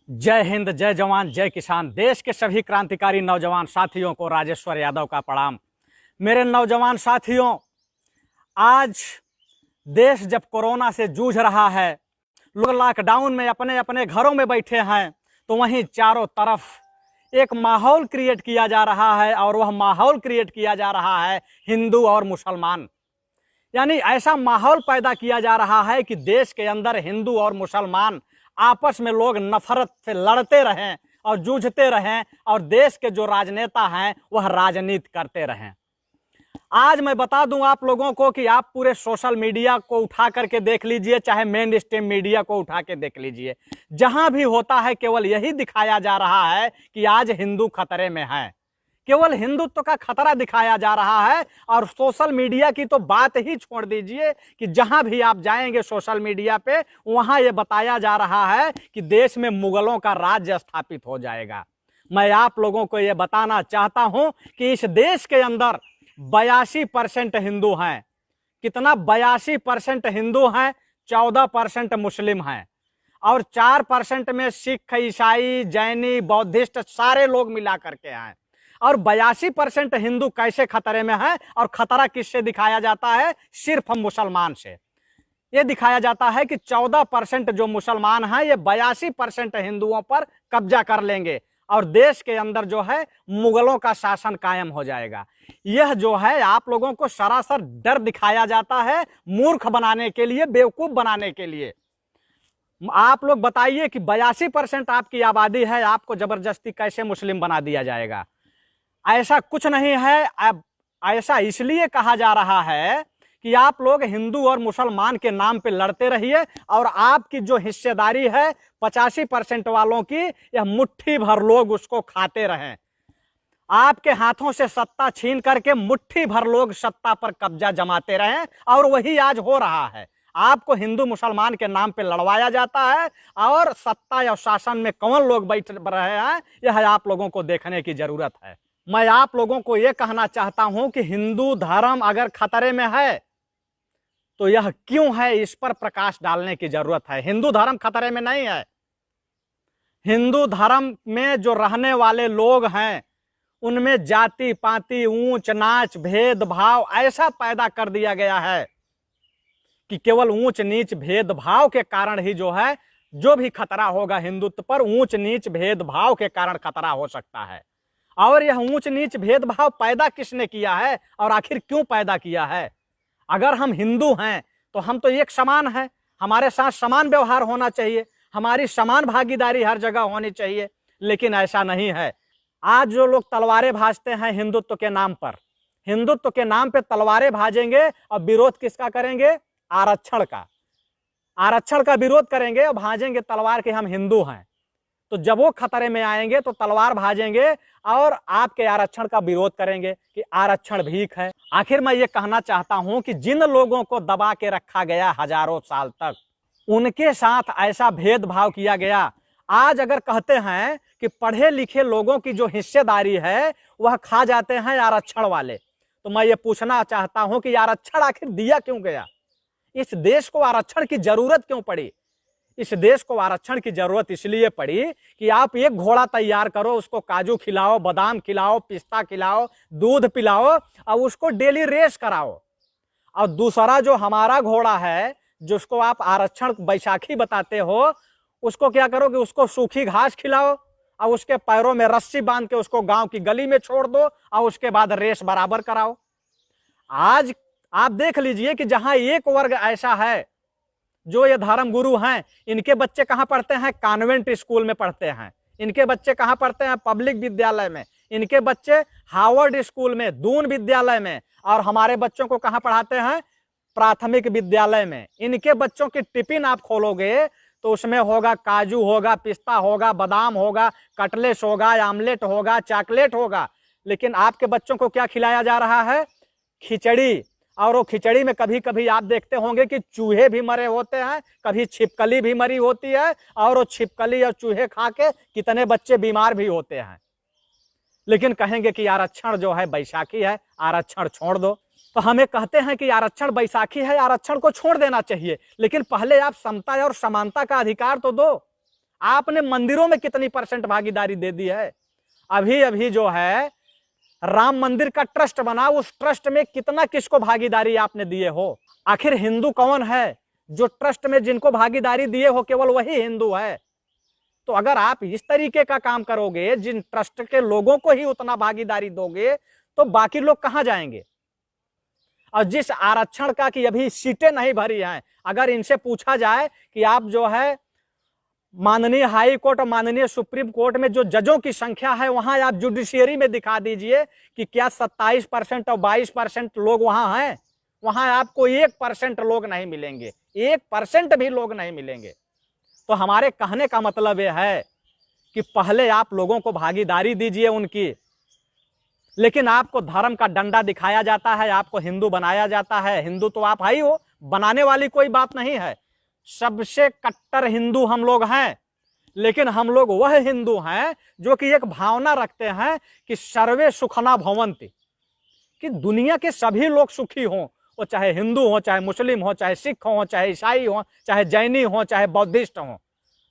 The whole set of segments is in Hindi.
जय हिंद, जय जवान, जय किसान। देश के सभी क्रांतिकारी नौजवान साथियों को राजेश्वर यादव का प्रणाम। मेरे नौजवान साथियों, आज देश जब कोरोना से जूझ रहा है, लोग लॉकडाउन में अपने अपने घरों में बैठे हैं, तो वहीं चारों तरफ एक माहौल क्रिएट किया जा रहा है और वह माहौल क्रिएट किया जा रहा है हिंदू और मुसलमान। यानी ऐसा माहौल पैदा किया जा रहा है कि देश के अंदर हिंदू और मुसलमान आपस में लोग नफरत से लड़ते रहें और जूझते रहें और देश के जो राजनेता हैं वह राजनीति करते रहें। आज मैं बता दूं आप लोगों को कि आप पूरे सोशल मीडिया को उठा करके देख लीजिए, चाहे मेन स्ट्रीम मीडिया को उठा के देख लीजिए, जहां भी होता है केवल यही दिखाया जा रहा है कि आज हिंदू खतरे में है। केवल हिंदुत्व का खतरा दिखाया जा रहा है। और सोशल मीडिया की तो बात ही छोड़ दीजिए कि जहां भी आप जाएंगे सोशल मीडिया पे, वहां ये बताया जा रहा है कि देश में मुगलों का राज्य स्थापित हो जाएगा। मैं आप लोगों को ये बताना चाहता हूं कि इस देश के अंदर 82% हिंदू हैं। कितना? 82% हिंदू हैं, 14% मुस्लिम हैं और 4% में सिख, ईसाई, जैनी, बौद्धिस्ट सारे लोग मिला करके हैं। और 82% हिंदू कैसे खतरे में है? और खतरा किससे दिखाया जाता है? सिर्फ मुसलमान से। यह दिखाया जाता है कि 14% जो मुसलमान हैं ये 82% हिंदुओं पर कब्जा कर लेंगे और देश के अंदर जो है मुगलों का शासन कायम हो जाएगा। यह जो है आप लोगों को सरासर डर दिखाया जाता है, मूर्ख बनाने के लिए, बेवकूफ बनाने के लिए। आप लोग बताइए कि 82% आपकी आबादी है, आपको जबरदस्ती कैसे मुस्लिम बना दिया जाएगा? ऐसा कुछ नहीं है। अब ऐसा इसलिए कहा जा रहा है कि आप लोग हिंदू और मुसलमान के नाम पे लड़ते रहिए और आपकी जो हिस्सेदारी है 85% वालों की, यह मुट्ठी भर लोग उसको खाते रहें। आपके हाथों से सत्ता छीन करके मुट्ठी भर लोग सत्ता पर कब्जा जमाते रहें और वही आज हो रहा है। आपको हिंदू मुसलमान के नाम पे लड़वाया जाता है और सत्ता या शासन में कौन लोग बैठ रहे हैं यह आप लोगों को देखने की जरूरत है। मैं आप लोगों को यह कहना चाहता हूं कि हिंदू धर्म अगर खतरे में है तो यह क्यों है, इस पर प्रकाश डालने की जरूरत है। हिंदू धर्म खतरे में नहीं है। हिंदू धर्म में जो रहने वाले लोग हैं उनमें जाति पाति, ऊंच नाच, भेदभाव ऐसा पैदा कर दिया गया है कि केवल ऊंच नीच भेदभाव के कारण ही जो है जो भी खतरा होगा हिंदुत्व पर, ऊंच नीच भेदभाव के कारण खतरा हो सकता है। और यह ऊंच नीच भेदभाव पैदा किसने किया है और आखिर क्यों पैदा किया है? अगर हम हिंदू हैं तो हम तो एक समान हैं, हमारे साथ समान व्यवहार होना चाहिए, हमारी समान भागीदारी हर जगह होनी चाहिए, लेकिन ऐसा नहीं है। आज जो लोग तलवारें भाजते हैं हिंदुत्व के नाम पर, हिंदुत्व के नाम पे तलवारें भाजेंगे और विरोध किसका करेंगे? आरक्षण का। आरक्षण का विरोध करेंगे और भाजेंगे तलवार के हम हिंदू हैं। तो जब वो खतरे में आएंगे तो तलवार भाजेंगे और आपके आरक्षण का विरोध करेंगे कि आरक्षण भीख है। आखिर मैं ये कहना चाहता हूं कि जिन लोगों को दबा के रखा गया हजारों साल तक, उनके साथ ऐसा भेदभाव किया गया। आज अगर कहते हैं कि पढ़े लिखे लोगों की जो हिस्सेदारी है वह खा जाते हैं आरक्षण वाले, तो मैं ये पूछना चाहता हूं कि आरक्षण आखिर दिया क्यों गया? इस देश को आरक्षण की जरूरत क्यों पड़ी? इस देश को आरक्षण की जरूरत इसलिए पड़ी कि आप एक घोड़ा तैयार करो, उसको काजू खिलाओ, बादाम खिलाओ, पिस्ता खिलाओ, दूध पिलाओ और उसको डेली रेस कराओ। और दूसरा जो हमारा घोड़ा है जिसको आप आरक्षण बैसाखी बताते हो, उसको क्या करो कि उसको सूखी घास खिलाओ और उसके पैरों में रस्सी बांध के उसको गांव की गली में छोड़ दो और उसके बाद रेस बराबर कराओ। आज आप देख लीजिए कि जहां एक वर्ग ऐसा है जो ये धर्म गुरु हैं, इनके बच्चे कहां पढ़ते हैं? कॉन्वेंट स्कूल में पढ़ते हैं। इनके बच्चे कहां पढ़ते हैं? पब्लिक विद्यालय में। इनके बच्चे हार्वर्ड स्कूल में, दून विद्यालय में। और हमारे बच्चों को कहां पढ़ाते हैं? प्राथमिक विद्यालय में। इनके बच्चों की टिफिन आप खोलोगे तो उसमें होगा काजू होगा, पिस्ता होगा, बादाम होगा, कटलेस होगा, आमलेट होगा, चॉकलेट होगा। लेकिन आपके बच्चों को क्या खिलाया जा रहा है? खिचड़ी। और वो खिचड़ी में कभी कभी आप देखते होंगे कि चूहे भी मरे होते हैं, कभी छिपकली भी मरी होती है और वो छिपकली और चूहे खा के कितने बच्चे बीमार भी होते हैं। लेकिन कहेंगे कि आरक्षण जो है बैसाखी है, आरक्षण छोड़ दो। तो हमें कहते हैं कि आरक्षण बैसाखी है, आरक्षण को छोड़ देना चाहिए, लेकिन पहले आप समता और समानता का अधिकार तो दो। आपने मंदिरों में कितनी % भागीदारी दे दी है? अभी अभी जो है राम मंदिर का ट्रस्ट बना, उस ट्रस्ट में कितना किसको भागीदारी आपने दिए हो? आखिर हिंदू कौन है? जो ट्रस्ट में जिनको भागीदारी दिए हो केवल वही हिंदू है। तो अगर आप इस तरीके का काम करोगे, जिन ट्रस्ट के लोगों को ही उतना भागीदारी दोगे, तो बाकी लोग कहां जाएंगे? और जिस आरक्षण का कि अभी सीटें नहीं भरी हैं, अगर इनसे पूछा जाए कि आप जो है माननीय हाई कोर्ट और माननीय सुप्रीम कोर्ट में जो जजों की संख्या है, वहां आप जुडिशियरी में दिखा दीजिए कि क्या 27% और 22% लोग वहां हैं। वहां आपको 1% लोग नहीं मिलेंगे, 1% भी लोग नहीं मिलेंगे। तो हमारे कहने का मतलब यह है कि पहले आप लोगों को भागीदारी दीजिए उनकी, लेकिन आपको धर्म का डंडा दिखाया जाता है, आपको हिंदू बनाया जाता है। हिंदू तो आप ही हो, बनाने वाली कोई बात नहीं है। सबसे कट्टर हिंदू हम लोग हैं, लेकिन हम लोग वह हिंदू हैं जो कि एक भावना रखते हैं कि सर्वे सुखना भवन्ति, कि दुनिया के सभी लोग सुखी हों, वो चाहे हिंदू हो, चाहे मुस्लिम हो, चाहे सिख हो, चाहे ईसाई हो, चाहे जैनी हो, चाहे बौद्धिस्ट हो।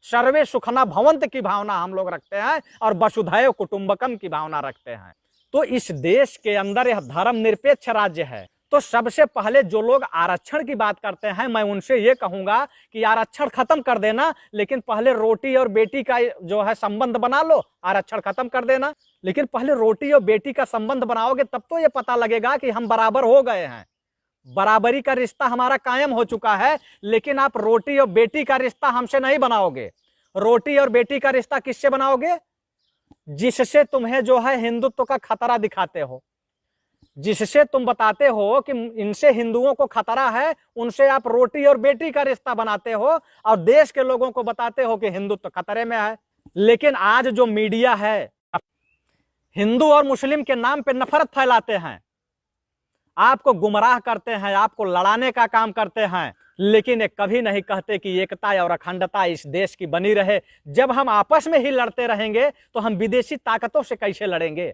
सर्वे सुखना भवंत की भावना हम लोग रखते हैं और वसुधैव कुटुंबकम की भावना रखते हैं। तो इस देश के अंदर यह धर्म निरपेक्ष राज्य है। तो सबसे पहले जो लोग आरक्षण की बात करते हैं, मैं उनसे ये कहूंगा कि आरक्षण खत्म कर देना, लेकिन पहले रोटी और बेटी का जो है संबंध बना लो। आरक्षण खत्म कर देना, लेकिन पहले रोटी और बेटी का संबंध बनाओगे तब तो ये पता लगेगा कि हम बराबर हो गए हैं, बराबरी का रिश्ता हमारा कायम हो चुका है। लेकिन आप रोटी और बेटी का रिश्ता हमसे नहीं बनाओगे। रोटी और बेटी का रिश्ता किससे बनाओगे? जिससे तुम्हें जो है हिंदुत्व का खतरा दिखाते हो, जिससे तुम बताते हो कि इनसे हिंदुओं को खतरा है, उनसे आप रोटी और बेटी का रिश्ता बनाते हो और देश के लोगों को बताते हो कि हिंदुत्व खतरे में है। लेकिन आज जो मीडिया है, हिंदू और मुस्लिम के नाम पे नफरत फैलाते हैं, आपको गुमराह करते हैं, आपको लड़ाने का काम करते हैं, लेकिन ये कभी नहीं कहते कि एकता और अखंडता इस देश की बनी रहे। जब हम आपस में ही लड़ते रहेंगे तो हम विदेशी ताकतों से कैसे लड़ेंगे?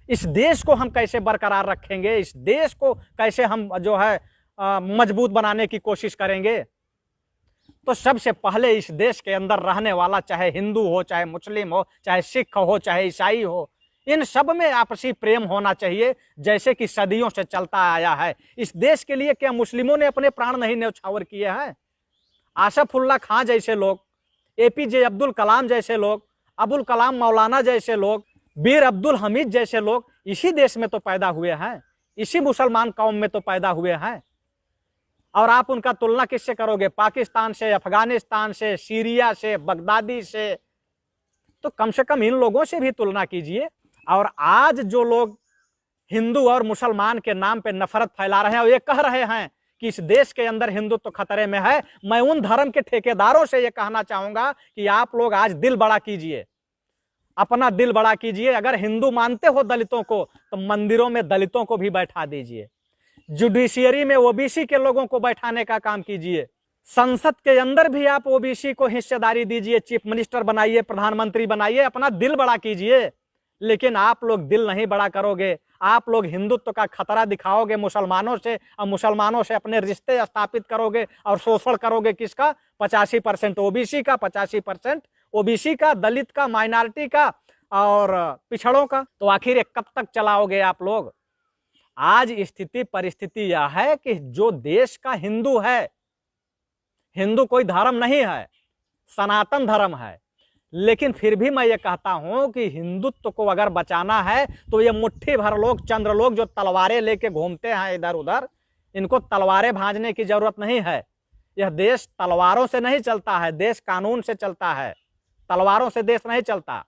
इस देश को हम कैसे बरकरार रखेंगे? इस देश को कैसे हम जो है मजबूत बनाने की कोशिश करेंगे? तो सबसे पहले इस देश के अंदर रहने वाला, चाहे हिंदू हो, चाहे मुस्लिम हो, चाहे सिख हो, चाहे ईसाई हो, इन सब में आपसी प्रेम होना चाहिए, जैसे कि सदियों से चलता आया है। इस देश के लिए क्या मुस्लिमों ने अपने प्राण नहीं न्यौछावर किए हैं? आसफुल्ला खां जैसे लोग, APJ अब्दुल कलाम जैसे लोग, अबुल कलाम मौलाना जैसे लोग, बीर अब्दुल हमीद जैसे लोग इसी देश में तो पैदा हुए हैं, इसी मुसलमान कौम में तो पैदा हुए हैं। और आप उनका तुलना किससे करोगे? पाकिस्तान से, अफगानिस्तान से, सीरिया से, बगदादी से? तो कम से कम इन लोगों से भी तुलना कीजिए। और आज जो लोग हिंदू और मुसलमान के नाम पे नफरत फैला रहे हैं और ये कह रहे हैं कि इस देश के अंदर हिंदुत्व खतरे में है, मैं उन धर्म के ठेकेदारों से ये कहना चाहूंगा कि आप लोग आज दिल बड़ा कीजिए, अपना दिल बड़ा कीजिए। अगर हिंदू मानते हो दलितों को, तो मंदिरों में दलितों को भी बैठा दीजिए, जुडिशियरी में OBC के लोगों को बैठाने का काम कीजिए, संसद के अंदर भी आप OBC को हिस्सेदारी दीजिए, चीफ मिनिस्टर बनाइए, प्रधानमंत्री बनाइए, अपना दिल बड़ा कीजिए। लेकिन आप लोग दिल नहीं बड़ा करोगे, आप लोग हिंदुत्व का खतरा दिखाओगे मुसलमानों से, और मुसलमानों से अपने रिश्ते स्थापित करोगे और शोषण करोगे किसका? 85% OBC का, 85% OBC का, दलित का, माइनॉरिटी का और पिछड़ों का। तो आखिर ये कब तक चलाओगे आप लोग? आज स्थिति परिस्थिति यह है कि जो देश का हिंदू है, हिंदू कोई धर्म नहीं है, सनातन धर्म है, लेकिन फिर भी मैं ये कहता हूं कि हिंदुत्व को अगर बचाना है तो ये मुट्ठी भर लोग, चंद्र लोग जो तलवारें लेके घूमते हैं इधर उधर, इनको तलवारें भांजने की जरूरत नहीं है। यह देश तलवारों से नहीं चलता है, देश कानून से चलता है। तलवारों से देश नहीं चलता,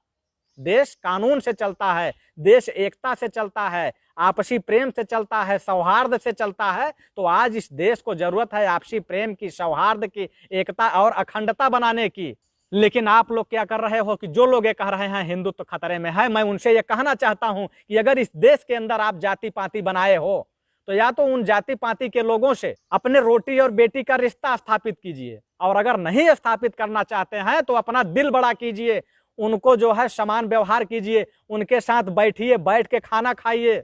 देश कानून से चलता है, देश एकता से चलता है, आपसी प्रेम से चलता है, सौहार्द से चलता है। तो आज इस देश को जरूरत है आपसी प्रेम की, सौहार्द की, एकता और अखंडता बनाने की। लेकिन आप लोग क्या कर रहे हो कि जो लोग ये कह रहे हैं हिंदुत्व खतरे में है, मैं उनसे ये कहना चाहता हूं कि अगर इस देश के अंदर आप जाति पाति बनाए हो, तो या तो उन जाति पाति के लोगों से अपने रोटी और बेटी का रिश्ता स्थापित कीजिए, और अगर नहीं स्थापित करना चाहते हैं तो अपना दिल बड़ा कीजिए, उनको जो है समान व्यवहार कीजिए, उनके साथ बैठिए, बैठ के खाना खाइए।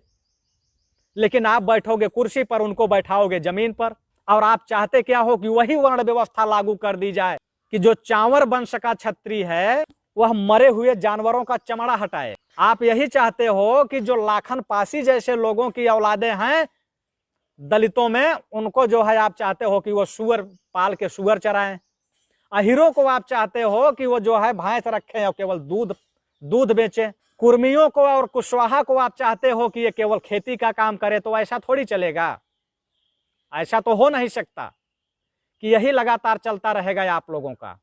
लेकिन आप बैठोगे कुर्सी पर, उनको बैठाओगे जमीन पर। और आप चाहते क्या हो कि वही वर्ण व्यवस्था लागू कर दी जाए कि जो चांवर वंश का क्षत्रिय है वह मरे हुए जानवरों का चमड़ा हटाए। आप यही चाहते हो कि जो लाखन पासी जैसे लोगों की औलादे हैं दलितों में, उनको जो है आप चाहते हो कि वो सुअर पाल के सुअर चराएं। अहिरों को आप चाहते हो कि वो जो है भैंस रखें और केवल दूध बेचें। कुर्मियों को और कुशवाहा को आप चाहते हो कि ये केवल खेती का काम करे। तो ऐसा थोड़ी चलेगा, ऐसा तो हो नहीं सकता कि यही लगातार चलता रहेगा आप लोगों का,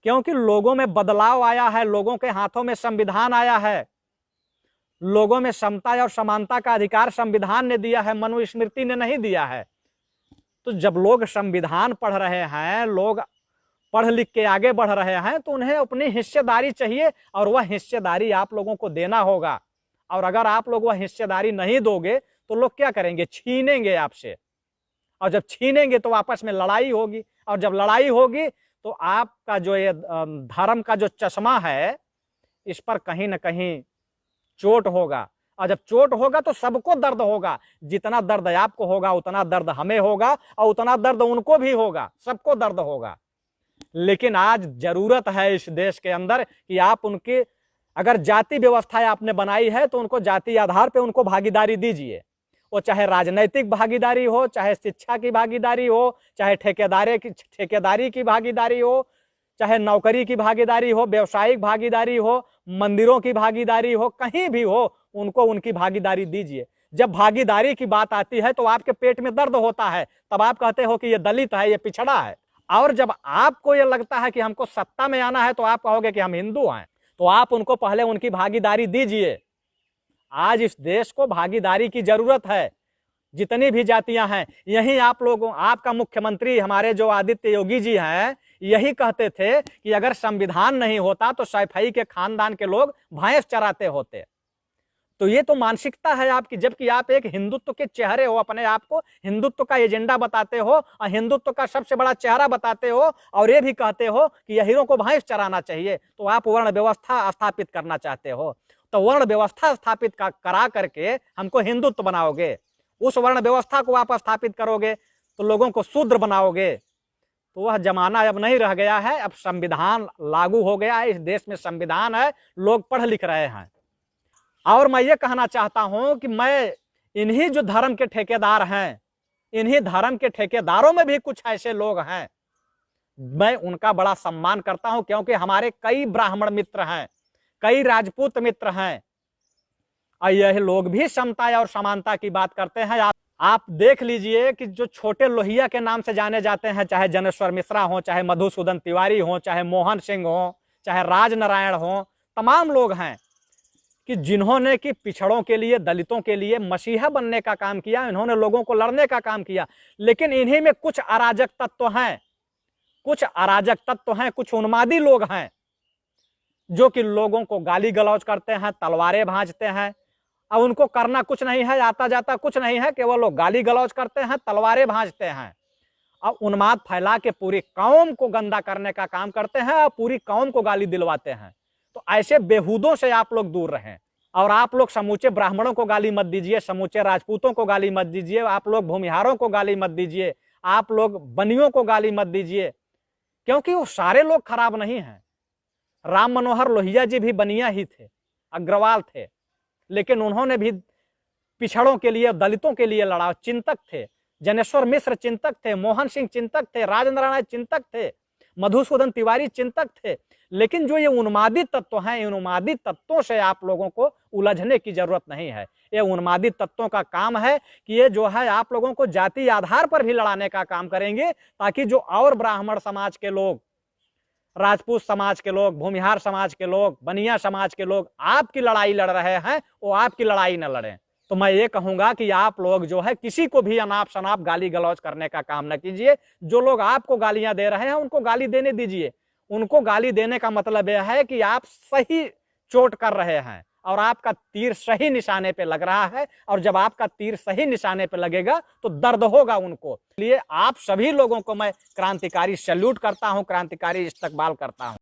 क्योंकि लोगों में बदलाव आया है, लोगों के हाथों में संविधान आया है, लोगों में समता और समानता का अधिकार संविधान ने दिया है, मनुस्मृति ने नहीं दिया है। तो जब लोग संविधान पढ़ रहे हैं, लोग पढ़ लिख के आगे बढ़ रहे हैं, तो उन्हें अपनी हिस्सेदारी चाहिए और वह हिस्सेदारी आप लोगों को देना होगा। और अगर आप लोग वह हिस्सेदारी नहीं दोगे तो लोग क्या करेंगे? छीनेंगे आपसे, और जब छीनेंगे तो आपस में लड़ाई होगी, और जब लड़ाई होगी तो आपका जो ये धर्म का जो चश्मा है इस पर कहीं ना कहीं चोट होगा। और जब चोट होगा तो सबको दर्द होगा। जितना दर्द आपको होगा उतना दर्द हमें होगा, और उतना दर्द उनको भी होगा, सबको दर्द होगा। लेकिन आज जरूरत है इस देश के अंदर कि आप उनके, अगर जाति व्यवस्था आपने बनाई है तो उनको जाति आधार पे उनको भागीदारी दीजिए। वो चाहे राजनैतिक भागीदारी हो, चाहे शिक्षा की भागीदारी हो, चाहे ठेकेदारी की भागीदारी हो, चाहे नौकरी की भागीदारी हो, व्यवसायिक भागीदारी हो, मंदिरों की भागीदारी हो, कहीं भी हो, उनको उनकी भागीदारी दीजिए। जब भागीदारी की बात आती है तो आपके पेट में दर्द होता है, तब आप कहते हो कि ये दलित है, ये पिछड़ा है। और जब आपको ये लगता है कि हमको सत्ता में आना है तो आप कहोगे कि हम हिंदू हैं, तो आप उनको पहले उनकी भागीदारी दीजिए। आज इस देश को भागीदारी की जरूरत है। जितनी भी जातियां हैं, यही आप लोगों, आपका मुख्यमंत्री हमारे जो आदित्य योगी जी हैं, यही कहते थे कि अगर संविधान नहीं होता तो सैफई के खानदान के लोग भैंस चराते होते। तो ये तो मानसिकता है आपकी, जबकि आप एक हिंदुत्व के चेहरे हो, अपने आप को हिंदुत्व का एजेंडा बताते हो और हिंदुत्व का सबसे बड़ा चेहरा बताते हो, और ये भी कहते हो कि यहीरों को भैंस चराना चाहिए। तो आप वर्ण व्यवस्था स्थापित करना चाहते हो, तो वर्ण व्यवस्था स्थापित करा करके हमको हिंदुत्व बनाओगे। उस वर्ण व्यवस्था को आप स्थापित करोगे तो लोगों को शूद्र बनाओगे। तो वह जमाना अब नहीं रह गया है। अब संविधान लागू हो गया है, इस देश में संविधान है, लोग पढ़ लिख रहे हैं। और मैं ये कहना चाहता हूं कि मैं इन्हीं जो धर्म के ठेकेदार हैं, इन्हीं धर्म के ठेकेदारों में भी कुछ ऐसे लोग हैं, मैं उनका बड़ा सम्मान करता हूं, क्योंकि हमारे कई ब्राह्मण मित्र हैं, कई राजपूत मित्र हैं, और यह लोग भी समता और समानता की बात करते हैं। आप देख लीजिए कि जो छोटे लोहिया के नाम से जाने जाते हैं, चाहे जनेश्वर मिश्रा हो, चाहे मधुसूदन तिवारी हो, चाहे मोहन सिंह हो, चाहे राजनारायण हो, तमाम लोग हैं कि जिन्होंने कि पिछड़ों के लिए, दलितों के लिए मसीहा बनने का काम किया, इन्होंने लोगों को लड़ने का काम किया। लेकिन इन्हीं में कुछ अराजक तत्व हैं, कुछ अराजक तत्व हैं, कुछ उन्मादी लोग हैं जो कि लोगों को गाली गलौज करते हैं, तलवारें भांजते हैं। अब उनको करना कुछ नहीं है, आता जाता कुछ नहीं है, केवल लोग गाली गलौज करते हैं, तलवारें भांजते हैं और उन्माद फैला के पूरी कौम को गंदा करने का काम करते हैं और पूरी कौम को गाली दिलवाते हैं। तो ऐसे बेहूदों से आप लोग दूर रहें। और आप लोग समूचे ब्राह्मणों को गाली मत दीजिए, समूचे राजपूतों को गाली मत दीजिए, आप लोग भूमिहारों को गाली मत दीजिए, आप लोग बनियों को गाली मत दीजिए, क्योंकि वो सारे लोग खराब नहीं हैं। राम मनोहर लोहिया जी भी बनिया ही थे, अग्रवाल थे, लेकिन उन्होंने भी पिछड़ों के लिए, दलितों के लिए लड़ा, चिंतक थे। जनेश्वर मिश्र चिंतक थे, मोहन सिंह चिंतक थे, राजनारायण चिंतक थे, मधुसूदन तिवारी चिंतक थे। लेकिन जो ये उन्मादी तत्व हैं, इन उन्मादी तत्वों से आप लोगों को उलझने की जरूरत नहीं है। ये उन्मादी तत्वों का काम है कि ये जो है आप लोगों को जाति आधार पर भी लड़ाने का काम करेंगे, ताकि जो और ब्राह्मण समाज के लोग, राजपूत समाज के लोग, भूमिहार समाज के लोग, बनिया समाज के लोग आपकी लड़ाई लड़ रहे हैं, वो आपकी लड़ाई न लड़ें। तो मैं ये कहूंगा कि आप लोग जो है किसी को भी अनाप शनाप गाली गलौज करने का काम न कीजिए। जो लोग आपको गालियां दे रहे हैं उनको गाली देने दीजिए। उनको गाली देने का मतलब यह है कि आप सही चोट कर रहे हैं और आपका तीर सही निशाने पे लग रहा है, और जब आपका तीर सही निशाने पे लगेगा तो दर्द होगा उनको। इसलिए आप सभी लोगों को मैं क्रांतिकारी सैल्यूट करता हूं, क्रांतिकारी इस्तकबाल करता हूं।